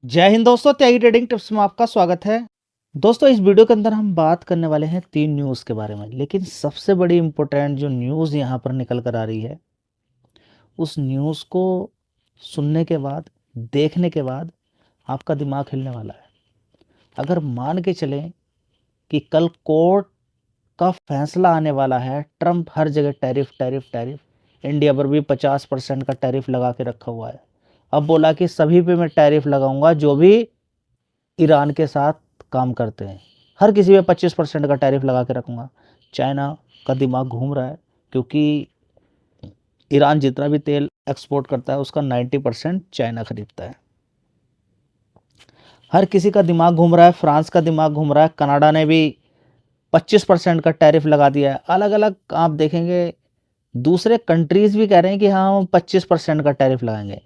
जय हिंद दोस्तों, त्यागी trading tips में आपका स्वागत है। दोस्तों, इस वीडियो के अंदर हम बात करने वाले हैं 3 न्यूज़ के बारे में, लेकिन सबसे बड़ी इम्पोर्टेंट जो न्यूज़ यहाँ पर निकल कर आ रही है, उस न्यूज़ को सुनने के बाद, देखने के बाद आपका दिमाग हिलने वाला है। अगर मान के चलें कि कल कोर्ट का फैसला आने वाला है, ट्रंप हर जगह टैरिफ टैरिफ टैरिफ, इंडिया पर भी 50% का टैरिफ लगा के रखा हुआ है। अब बोला कि सभी पे मैं टैरिफ लगाऊंगा जो भी ईरान के साथ काम करते हैं, हर किसी पे 25% का टैरिफ लगा के रखूँगा। चाइना का दिमाग घूम रहा है, क्योंकि ईरान जितना भी तेल एक्सपोर्ट करता है उसका 90% चाइना खरीदता है। हर किसी का दिमाग घूम रहा है, फ्रांस का दिमाग घूम रहा है, कनाडा ने भी 25% का टैरिफ लगा दिया है। अलग अलग आप देखेंगे, दूसरे कंट्रीज़ भी कह रहे हैं कि हाँ, हम 25% का टैरिफ लगाएंगे।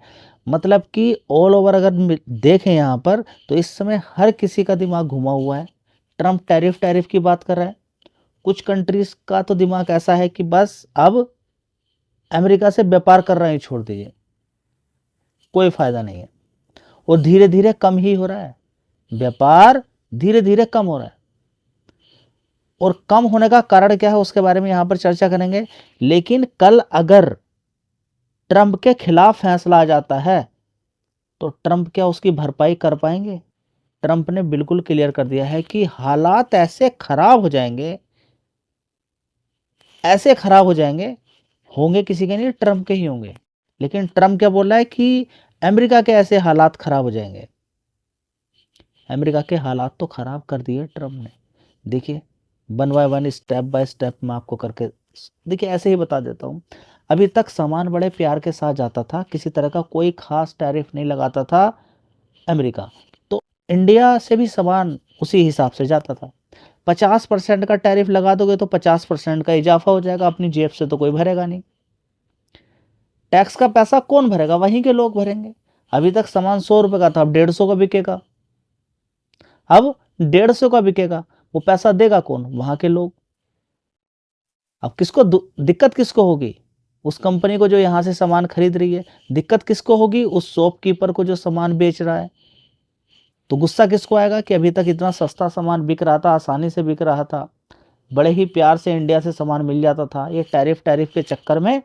मतलब कि ऑल ओवर अगर देखें यहाँ पर, तो इस समय हर किसी का दिमाग घुमा हुआ है। ट्रंप टैरिफ टैरिफ की बात कर रहा है। कुछ कंट्रीज़ का तो दिमाग ऐसा है कि बस अब अमेरिका से व्यापार कर रहे हैं, छोड़ दीजिए, कोई फ़ायदा नहीं है। और धीरे धीरे कम ही हो रहा है, व्यापार धीरे धीरे कम हो रहा है। और कम होने का कारण क्या है उसके बारे में यहाँ पर चर्चा करेंगे। लेकिन कल अगर ट्रंप के खिलाफ फैसला आ जाता है, तो ट्रंप क्या उसकी भरपाई कर पाएंगे? ट्रंप ने बिल्कुल क्लियर कर दिया है कि हालात ऐसे खराब हो जाएंगे, ऐसे खराब हो जाएंगे, होंगे किसी के नहीं, ट्रंप के ही होंगे। लेकिन ट्रंप क्या बोल रहा है कि अमेरिका के ऐसे हालात खराब हो जाएंगे। अमेरिका के हालात तो खराब कर दिए ट्रंप ने। देखिए, one by one, step by step मैं आपको करके देखिए ऐसे ही बता देता हूँ। अभी तक सामान बड़े प्यार के साथ जाता था, किसी तरह का कोई खास टैरिफ नहीं लगाता था अमेरिका, तो इंडिया से भी सामान उसी हिसाब से जाता था। 50% का टैरिफ लगा दोगे तो 50% का इजाफा हो जाएगा, अपनी जेब से तो कोई भरेगा नहीं। टैक्स का पैसा कौन भरेगा? वहीं के लोग भरेंगे। अभी तक सामान 100 रुपये का था, अब 150 का बिकेगा। अब 150 का बिकेगा, वो पैसा देगा कौन? वहां के लोग। अब किसको दिक्कत किसको होगी? उस कंपनी को जो यहाँ से सामान खरीद रही है। दिक्कत किसको होगी? उस शॉपकीपर को जो सामान बेच रहा है। तो गुस्सा किसको आएगा कि अभी तक इतना सस्ता सामान बिक रहा था, आसानी से बिक रहा था, बड़े ही प्यार से इंडिया से सामान मिल जाता था, ये टैरिफ टैरिफ के चक्कर में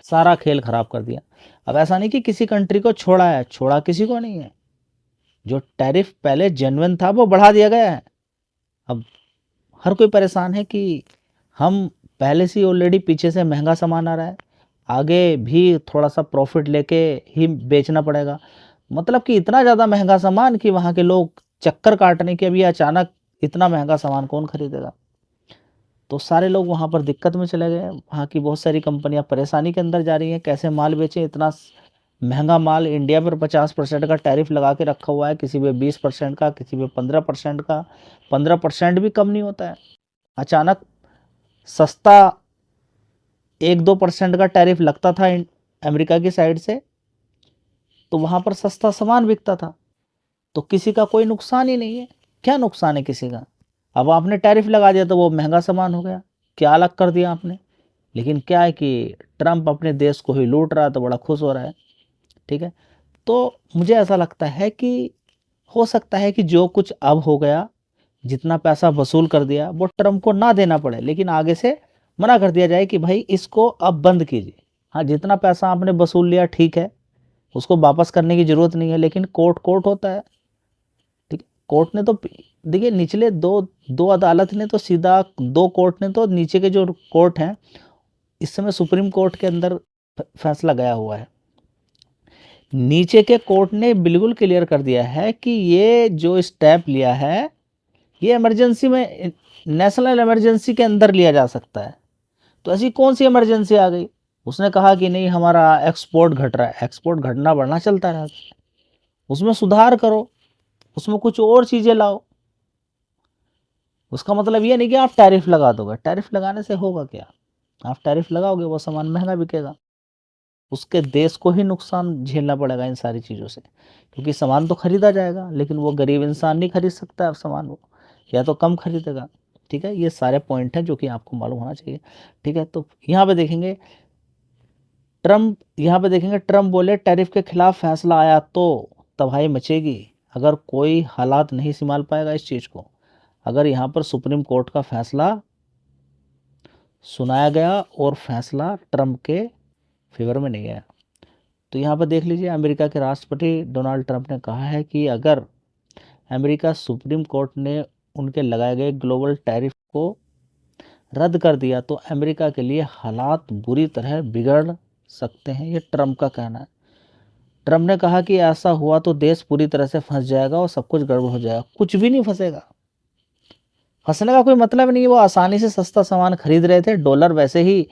सारा खेल खराब कर दिया। अब ऐसा नहीं कि किसी कंट्री को छोड़ा है, छोड़ा किसी को नहीं है। जो टैरिफ पहले जेन्युइन था वो बढ़ा दिया गया है। अब हर कोई परेशान है कि हम पहले से ऑलरेडी पीछे से महंगा सामान आ रहा है, आगे भी थोड़ा सा प्रॉफिट लेके ही बेचना पड़ेगा। मतलब कि इतना ज़्यादा महंगा सामान कि वहाँ के लोग चक्कर काटने के, अभी अचानक इतना महंगा सामान कौन खरीदेगा? तो सारे लोग वहाँ पर दिक्कत में चले गए। वहाँ की बहुत सारी कंपनियाँ परेशानी के अंदर जा रही हैं, कैसे माल बेचें। इतना महंगा माल इंडिया पर 50% का टैरिफ लगा के रखा हुआ है, किसी पे 20% का, किसी पे 15% का। 15% भी कम नहीं होता है। अचानक सस्ता 1-2% का टैरिफ लगता था अमेरिका की साइड से, तो वहाँ पर सस्ता सामान बिकता था, तो किसी का कोई नुकसान ही नहीं है। क्या नुकसान है किसी का? अब आपने टैरिफ लगा दिया तो वो महंगा सामान हो गया, क्या अलग कर दिया आपने। लेकिन क्या है कि ट्रंप अपने देश को ही लूट रहा है, तो बड़ा खुश हो रहा है। ठीक है, तो मुझे ऐसा लगता है कि हो सकता है कि जो कुछ अब हो गया, जितना पैसा वसूल कर दिया, वो ट्रंप को ना देना पड़े, लेकिन आगे से मना कर दिया जाए कि भाई इसको अब बंद कीजिए। हाँ, जितना पैसा आपने वसूल लिया ठीक है, उसको वापस करने की ज़रूरत नहीं है, लेकिन कोर्ट कोर्ट होता है। ठीक है, कोर्ट ने तो देखिए, निचले दो दो अदालत ने तो सीधा, दो कोर्ट ने तो नीचे के जो कोर्ट हैं, इस समय सुप्रीम कोर्ट के अंदर फैसला गया हुआ है। नीचे के कोर्ट ने बिल्कुल क्लियर कर दिया है कि ये जो स्टेप लिया है, ये इमरजेंसी में, नेशनल इमरजेंसी के अंदर लिया जा सकता है। तो ऐसी कौन सी इमरजेंसी आ गई? उसने कहा कि नहीं, हमारा एक्सपोर्ट घट रहा है। एक्सपोर्ट घटना बढ़ना चलता रहता है, उसमें सुधार करो, उसमें कुछ और चीज़ें लाओ। उसका मतलब ये नहीं कि आप टैरिफ लगा दोगे। टैरिफ लगाने से होगा क्या? आप टैरिफ लगाओगे, वो सामान महंगा बिकेगा, उसके देश को ही नुकसान झेलना पड़ेगा इन सारी चीज़ों से, क्योंकि सामान तो खरीदा जाएगा, लेकिन वो गरीब इंसान नहीं खरीद सकता है सामान, वो या तो कम खरीदेगा। ठीक है, ये सारे पॉइंट हैं जो कि आपको मालूम होना चाहिए। ठीक है, तो यहाँ पे देखेंगे ट्रंप बोले टैरिफ के खिलाफ फैसला आया तो तबाही मचेगी अगर कोई हालात नहीं संभाल पाएगा इस चीज़ को। अगर यहाँ पर सुप्रीम कोर्ट का फैसला सुनाया गया और फैसला ट्रंप के फेवर में नहीं गया। तो यहाँ पर देख लीजिए, अमेरिका के राष्ट्रपति डोनाल्ड ट्रंप ने कहा है कि अगर अमेरिका सुप्रीम कोर्ट ने उनके लगाए गए ग्लोबल टैरिफ को रद्द कर दिया तो अमेरिका के लिए हालात बुरी तरह बिगड़ सकते हैं, ये ट्रंप का कहना है। ट्रंप ने कहा कि ऐसा हुआ तो देश पूरी तरह से फंस जाएगा और सब कुछ गड़बड़ हो जाएगा। कुछ भी नहीं फंसेगा, फंसने का कोई मतलब नहीं है। वो आसानी से सस्ता सामान खरीद रहे थे, डॉलर वैसे ही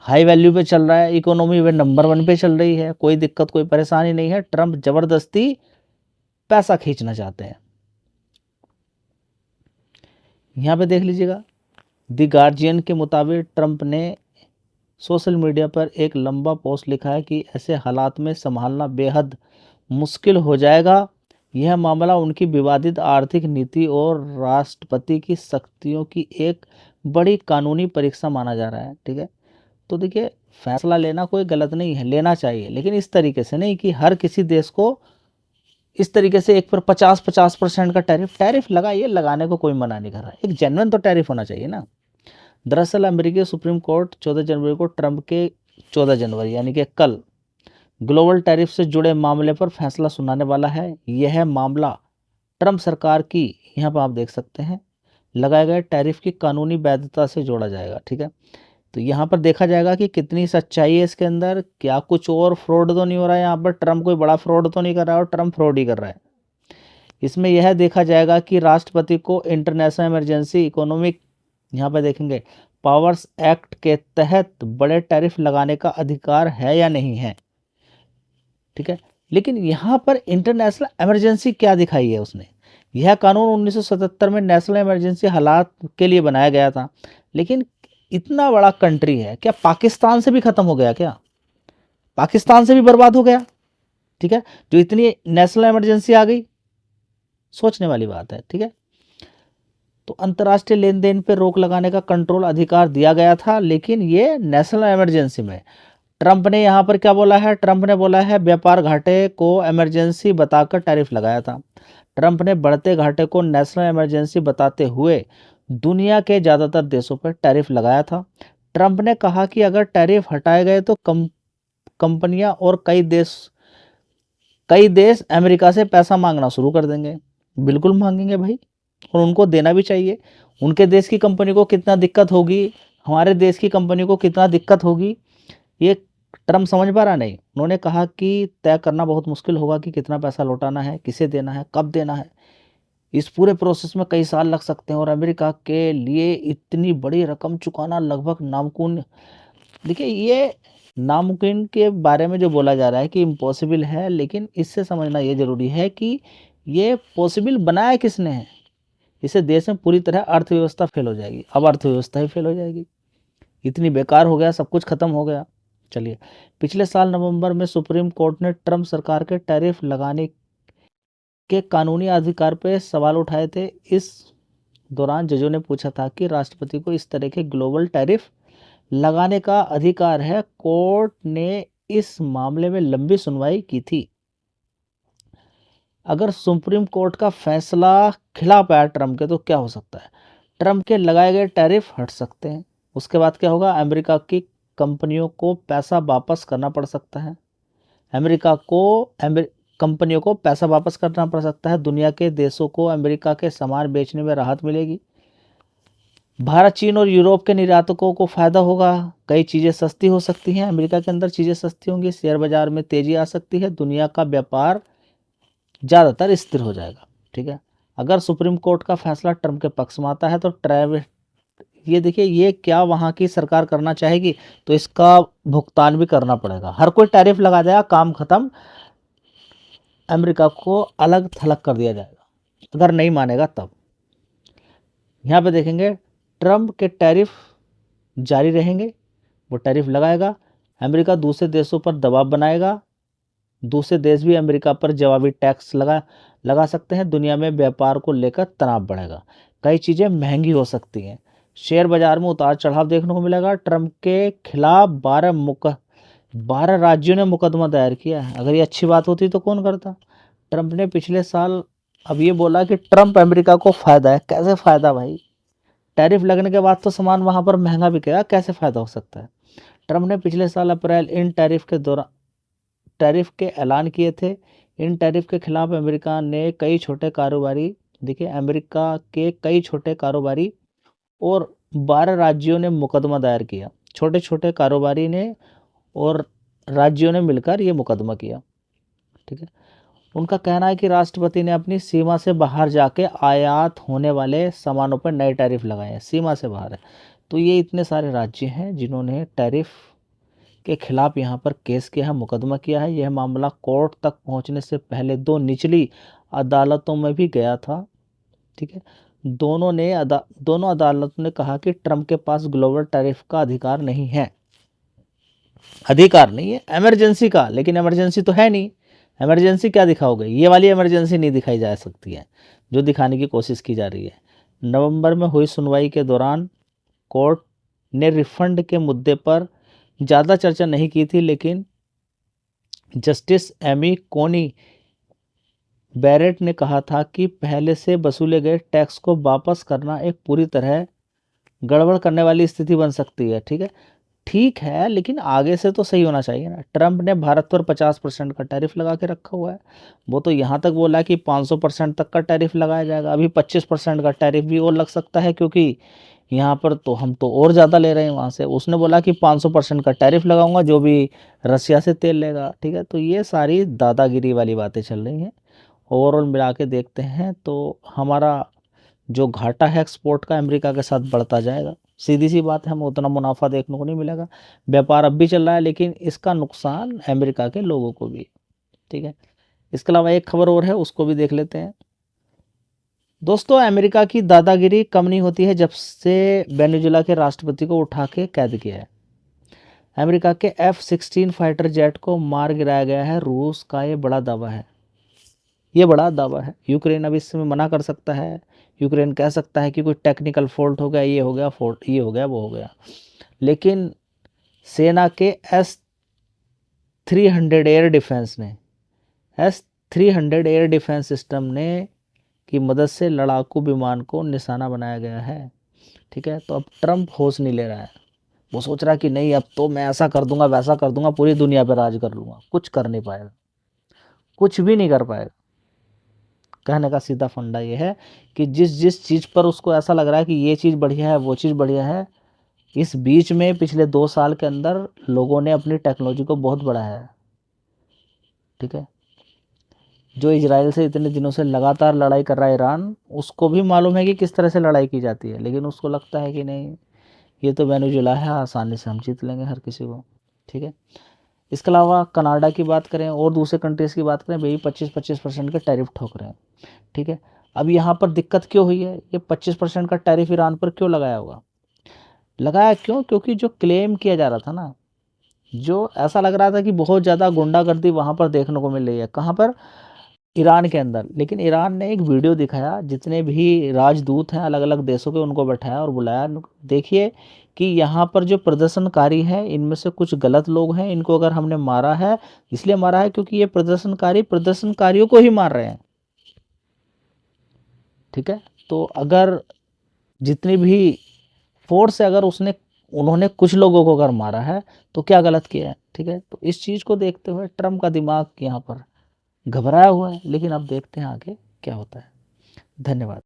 हाई वैल्यू पे चल रहा है, इकोनॉमी वे नंबर 1 पे चल रही है, कोई दिक्कत कोई परेशानी नहीं है। ट्रंप जबरदस्ती पैसा खींचना चाहते हैं। यहाँ पे देख लीजिएगा, द गार्जियन के मुताबिक ट्रंप ने सोशल मीडिया पर एक लंबा पोस्ट लिखा है कि ऐसे हालात में संभालना बेहद मुश्किल हो जाएगा। यह मामला उनकी विवादित आर्थिक नीति और राष्ट्रपति की शक्तियों की एक बड़ी कानूनी परीक्षा माना जा रहा है। ठीक है, तो देखिए, फैसला लेना कोई गलत नहीं है, लेना चाहिए, लेकिन इस तरीके से नहीं कि हर किसी देश को इस तरीके से एक पर 50% का टैरिफ लगाइए, लगाने को कोई मना नहीं कर रहा है। एक जेन्युइन तो टैरिफ होना चाहिए ना। दरअसल अमेरिकी सुप्रीम कोर्ट 14 जनवरी को ट्रंप के 14 जनवरी यानी कि कल ग्लोबल टैरिफ से जुड़े मामले पर फैसला सुनाने वाला है। यह मामला ट्रंप सरकार की, यहाँ पर आप देख सकते हैं, लगाए गए टैरिफ की कानूनी वैधता से जोड़ा जाएगा। ठीक है, तो यहाँ पर देखा जाएगा कि कितनी सच्चाई है इसके अंदर, क्या कुछ और फ्रॉड तो नहीं हो रहा है। यहाँ पर ट्रंप कोई बड़ा फ्रॉड तो नहीं कर रहा है और ट्रंप फ्रॉड ही कर रहा है। इसमें यह देखा जाएगा कि राष्ट्रपति को इंटरनेशनल इमरजेंसी इकोनॉमिक, यहाँ पर देखेंगे, पावर्स एक्ट के तहत बड़े टैरिफ लगाने का अधिकार है या नहीं है। ठीक है, लेकिन यहाँ पर इंटरनेशनल इमरजेंसी क्या दिखाई है उसने। यह कानून 1977 में नेशनल इमरजेंसी हालात के लिए बनाया गया था, लेकिन इतना बड़ा कंट्री है, क्या पाकिस्तान से भी खत्म हो गया? क्या पाकिस्तान से भी बर्बाद हो गया? ठीक है, जो इतनी नेशनल इमरजेंसी आ गई, सोचने वाली बात है। ठीक है, तो अंतर्राष्ट्रीय लेन देन पर रोक लगाने का कंट्रोल अधिकार दिया गया था, लेकिन ये नेशनल इमरजेंसी में। ट्रंप ने यहाँ पर क्या बोला है? ट्रंप ने बोला है व्यापार घाटे को इमरजेंसी बताकर टैरिफ लगाया था। ट्रंप ने बढ़ते घाटे को नेशनल इमरजेंसी बताते हुए दुनिया के ज़्यादातर देशों पर टैरिफ लगाया था। ट्रंप ने कहा कि अगर टैरिफ हटाए गए तो कंपनियां और कई देश अमेरिका से पैसा मांगना शुरू कर देंगे। बिल्कुल मांगेंगे भाई, और उनको देना भी चाहिए। उनके देश की कंपनी को कितना दिक्कत होगी, हमारे देश की कंपनी को कितना दिक्कत होगी, ये ट्रंप समझ पा रहा नहीं। उन्होंने कहा कि तय करना बहुत मुश्किल होगा कि कितना पैसा लौटाना है, किसे देना है, कब देना है। इस पूरे प्रोसेस में कई साल लग सकते हैं और अमेरिका के लिए इतनी बड़ी रकम चुकाना लगभग नामुमकिन। देखिए, ये नामुमकिन के बारे में जो बोला जा रहा है कि इम्पॉसिबल है, लेकिन इससे समझना ये ज़रूरी है कि ये पॉसिबल बनाया किसने है। इससे देश में पूरी तरह अर्थव्यवस्था फेल हो जाएगी। अब अर्थव्यवस्था ही फेल हो जाएगी, इतनी बेकार हो गया, सब कुछ खत्म हो गया। चलिए, पिछले साल नवंबर में सुप्रीम कोर्ट ने ट्रंप सरकार के टैरिफ लगाने के कानूनी अधिकार पर सवाल उठाए थे। इस दौरान जजों ने पूछा था कि राष्ट्रपति को इस तरह के ग्लोबल टैरिफ लगाने का अधिकार है। कोर्ट ने इस मामले में लंबी सुनवाई की थी। अगर सुप्रीम कोर्ट का फैसला खिलाफ आया ट्रंप के तो क्या हो सकता है? ट्रंप के लगाए गए टैरिफ हट सकते हैं। उसके बाद क्या होगा? अमेरिका की कंपनियों को पैसा वापस करना पड़ सकता है। कंपनियों को पैसा वापस करना पड़ सकता है। दुनिया के देशों को अमेरिका के सामान बेचने में राहत मिलेगी। भारत, चीन और यूरोप के निर्यातकों को फायदा होगा। कई चीज़ें सस्ती हो सकती हैं, अमेरिका के अंदर चीज़ें सस्ती होंगी, शेयर बाजार में तेजी आ सकती है, दुनिया का व्यापार ज़्यादातर स्थिर हो जाएगा। ठीक है, अगर सुप्रीम कोर्ट का फैसला ट्रंप के पक्ष में आता है तो ये देखिए, ये क्या वहाँ की सरकार करना चाहेगी तो इसका भुगतान भी करना पड़ेगा। हर कोई टैरिफ लगा देगा, काम खत्म, अमेरिका को अलग थलग कर दिया जाएगा अगर नहीं मानेगा तब। यहाँ पे देखेंगे, ट्रंप के टैरिफ जारी रहेंगे, वो टैरिफ लगाएगा। अमेरिका दूसरे देशों पर दबाव बनाएगा, दूसरे देश भी अमेरिका पर जवाबी टैक्स लगा सकते हैं। दुनिया में व्यापार को लेकर तनाव बढ़ेगा, कई चीज़ें महंगी हो सकती हैं, शेयर बाजार में उतार चढ़ाव देखने को मिलेगा। ट्रंप के खिलाफ 12 राज्यों ने मुकदमा दायर किया है। अगर ये अच्छी बात होती तो कौन करता? ट्रंप ने पिछले साल अब ये बोला कि ट्रंप अमेरिका को फ़ायदा है। कैसे फ़ायदा भाई? टैरिफ लगने के बाद तो सामान वहाँ पर महंगा बिकेगा, कैसे फ़ायदा हो सकता है? ट्रंप ने पिछले साल अप्रैल इन टैरिफ के ऐलान किए थे। इन टैरिफ के खिलाफ अमेरिका ने कई छोटे कारोबारी देखिए अमेरिका के कई छोटे कारोबारी और 12 राज्यों ने मुकदमा दायर किया। छोटे छोटे कारोबारी ने और राज्यों ने मिलकर ये मुकदमा किया। ठीक है, उनका कहना है कि राष्ट्रपति ने अपनी सीमा से बाहर जाके आयात होने वाले सामानों पर नए टैरिफ लगाए हैं। सीमा से बाहर है, तो ये इतने सारे राज्य हैं जिन्होंने टैरिफ के खिलाफ यहाँ पर केस किया है, मुकदमा किया है। यह मामला कोर्ट तक पहुँचने से पहले 2 निचली अदालतों में भी गया था। ठीक है, दोनों अदालतों ने कहा कि ट्रंप के पास ग्लोबल टैरिफ का अधिकार नहीं है। इमरजेंसी का, लेकिन इमरजेंसी तो है नहीं। इमरजेंसी क्या दिखाओगे? ये वाली इमरजेंसी नहीं दिखाई जा सकती है जो दिखाने की कोशिश की जा रही है। नवंबर में हुई सुनवाई के दौरान कोर्ट ने रिफंड के मुद्दे पर ज़्यादा चर्चा नहीं की थी, लेकिन जस्टिस एमी कोनी बैरेट ने कहा था कि पहले से वसूले गए टैक्स को वापस करना एक पूरी तरह गड़बड़ करने वाली स्थिति बन सकती है। ठीक है, लेकिन आगे से तो सही होना चाहिए ना। ट्रंप ने भारत पर 50% का टैरिफ लगा के रखा हुआ है। वो तो यहाँ तक बोला कि 500% तक का टैरिफ लगाया जाएगा। अभी 25% का टैरिफ भी और लग सकता है, क्योंकि यहाँ पर तो हम तो और ज़्यादा ले रहे हैं वहाँ से। उसने बोला कि 500% का टैरिफ लगाऊंगा जो भी रसिया से तेल लेगा। ठीक है, तो ये सारी दादागिरी वाली बातें चल रही हैं। ओवरऑल मिला के देखते हैं तो हमारा जो घाटा है एक्सपोर्ट का अमेरिका के साथ बढ़ता जाएगा। सीधी सी बात है, हमें उतना मुनाफा देखने को नहीं मिलेगा। व्यापार अब भी चल रहा है, लेकिन इसका नुकसान अमेरिका के लोगों को भी। ठीक है, इसके अलावा एक खबर और है, उसको भी देख लेते हैं। दोस्तों, अमेरिका की दादागिरी कम नहीं होती है जब से वेनेजुएला के राष्ट्रपति को उठा के कैद किया है। अमेरिका के F-16 फाइटर जेट को मार गिराया गया है। रूस का ये बड़ा दावा है। यूक्रेन अब इस समय मना कर सकता है। यूक्रेन कह सकता है कि कोई टेक्निकल फॉल्ट हो गया, ये हो गया, वो हो गया। लेकिन सेना के S-300 एयर डिफेंस सिस्टम ने की मदद से लड़ाकू विमान को निशाना बनाया गया है। ठीक है, तो अब ट्रंप होश नहीं ले रहा है। वो सोच रहा है कि नहीं, अब तो मैं ऐसा कर दूंगा, वैसा कर दूंगा, पूरी दुनिया पर राज कर लूंगा। कुछ कर नहीं पाएगा, कुछ भी नहीं कर पाएगा। कहने का सीधा फंडा ये है कि जिस जिस चीज़ पर उसको ऐसा लग रहा है कि ये चीज़ बढ़िया है, वो चीज़ बढ़िया है, इस बीच में पिछले 2 साल के अंदर लोगों ने अपनी टेक्नोलॉजी को बहुत बढ़ाया है। ठीक है, जो इजराइल से इतने दिनों से लगातार लड़ाई कर रहा है ईरान, उसको भी मालूम है कि किस तरह से लड़ाई की जाती है, लेकिन उसको लगता है कि नहीं, ये तो वेनेजुएला है, आसानी से हम जीत लेंगे हर किसी को। ठीक है, इसके अलावा कनाडा की बात करें और दूसरे कंट्रीज़ की बात करें, वही 25% के टैरिफ ठोक रहे हैं। ठीक है, अब यहाँ पर दिक्कत क्यों हुई है? ये 25% का टैरिफ ईरान पर क्यों लगाया होगा? लगाया क्यों? क्योंकि जो क्लेम किया जा रहा था ना, जो ऐसा लग रहा था कि बहुत ज़्यादा गुंडागर्दी वहाँ पर देखने को मिल रही है। कहाँ पर? ईरान के अंदर। लेकिन ईरान ने एक वीडियो दिखाया, जितने भी राजदूत हैं अलग अलग देशों के, उनको बैठाया और बुलाया, देखिए कि यहाँ पर जो प्रदर्शनकारी हैं इनमें से कुछ गलत लोग हैं, इनको अगर हमने मारा है, इसलिए मारा है क्योंकि ये प्रदर्शनकारियों को ही मार रहे हैं। ठीक है, तो अगर जितनी भी फोर्स है, अगर उन्होंने कुछ लोगों को अगर मारा है तो क्या गलत किया है? ठीक है, तो इस चीज़ को देखते हुए ट्रंप का दिमाग यहाँ पर घबराया हुआ है, लेकिन अब देखते हैं आगे क्या होता है। धन्यवाद।